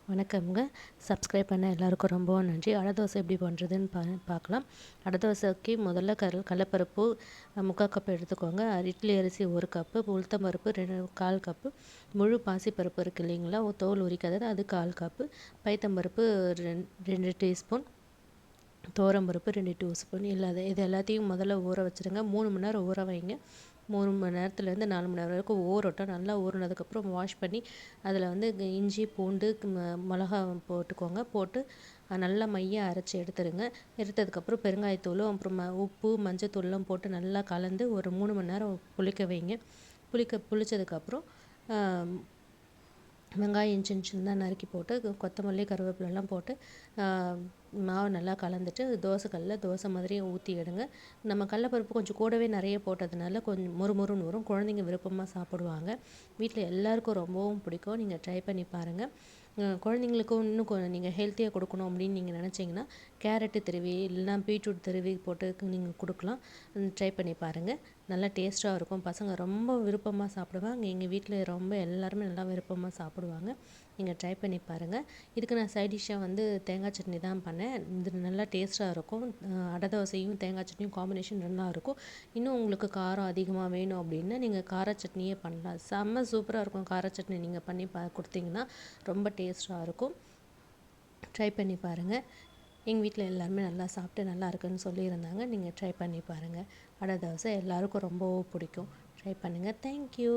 வணக்கம்ங்க. சப்ஸ்கிரைப் பண்ண எல்லாருக்கும் ரொம்பவும் நன்றி. அடை தோசை எப்படி பண்ணுறதுன்னு பார்க்கலாம். அடை தோசைக்கு முதல்ல கடலைப்பருப்பு 3/4 கப் எடுத்துக்கோங்க. இட்லி அரிசி 1 கப்பு, உளுத்தம் பருப்பு 1/4 கப்பு, முழு பாசிப்பருப்பு இருக்குது இல்லைங்களா, தோல் உரிக்காதது அது 1/4 கப்பு, பைத்தம்பருப்பு 2 டீஸ்பூன், துவரம்பருப்பு 2 டீஸ்பூன். இது எல்லாத்தையும் முதல்ல ஊற வச்சுருங்க. 3 மணி நேரம் ஊற வைங்க. 3 மணி நேரத்துலேருந்து 4 மணி நேரம் வரைக்கும் ஊறட்டும். நல்லா ஊறினதுக்கப்புறம் வாஷ் பண்ணி அதில் இஞ்சி பூண்டு மிளகா போட்டுக்கோங்க. போட்டு நல்லா மையாக அரைச்சி எடுத்ததுக்கப்புறம் பெருங்காயத்தூளும் அப்புறம் உப்பு மஞ்சத்தூள்லாம் போட்டு நல்லா கலந்து ஒரு 3 மணி நேரம் புளிக்க வைங்க. புளிச்சதுக்கப்புறம் வெங்காயம் சின்ன சின்னதாக நறுக்கி போட்டு கொத்தமல்லி கருவேப்பிலெல்லாம் போட்டு மாவு நல்லா கலந்துட்டு தோசைக்கல்லில் தோசை மாதிரி ஊற்றி எடுங்க. நம்ம கடலப்பருப்பு கொஞ்சம் கூடவே நிறைய போட்டதுனால கொஞ்சம் மொறுமொறுன்னு வரும். குழந்தைங்க விருப்பமாக சாப்பிடுவாங்க. வீட்டில் எல்லாருக்கும் ரொம்பவும் பிடிக்கும். நீங்கள் ட்ரை பண்ணி பாருங்கள். குழந்தைங்களுக்கும் இன்னும் நீங்கள் ஹெல்த்தியாக கொடுக்கணும் அப்படின்னு நீங்கள் நினச்சிங்கன்னா கேரட்டு திருவி இல்லைனா பீட்ரூட் திருவி போட்டு நீங்கள் கொடுக்கலாம். ட்ரை பண்ணி பாருங்கள். நல்லா டேஸ்ட்டாக இருக்கும். பசங்க ரொம்ப விருப்பமாக சாப்பிடுவாங்க. எங்கள் வீட்டில் எல்லாருமே நல்லா விருப்பமாக சாப்பிடுவாங்க. நீங்கள் ட்ரை பண்ணி பாருங்கள். இதுக்கு நான் சைட் டிஷ்ஷாக தேங்காய் சட்னி தான் பண்ணேன். இது நல்லா டேஸ்ட்டாக இருக்கும். அடை தோசையும் தேங்காய் சட்னியும் காம்பினேஷன் நல்லா இருக்கும். இன்னும் உங்களுக்கு காரம் அதிகமாக வேணும் அப்படின்னா நீங்கள் கார சட்னியே பண்ணலாம். செம்ம சூப்பராக இருக்கும். கார சட்னி நீங்கள் பண்ணி கொடுத்தீங்கன்னா ரொம்ப டேஸ்ட்டாக இருக்கும். ட்ரை பண்ணி பாருங்கள். எங்கள் வீட்டில் எல்லாருமே நல்லா சாப்பிட்டு நல்லா இருக்குன்னு சொல்லியிருந்தாங்க. நீங்கள் ட்ரை பண்ணி பாருங்கள். அடை தோசை எல்லாருக்கும் ரொம்பவும் பிடிக்கும். ட்ரை பண்ணுங்கள். தேங்க்யூ.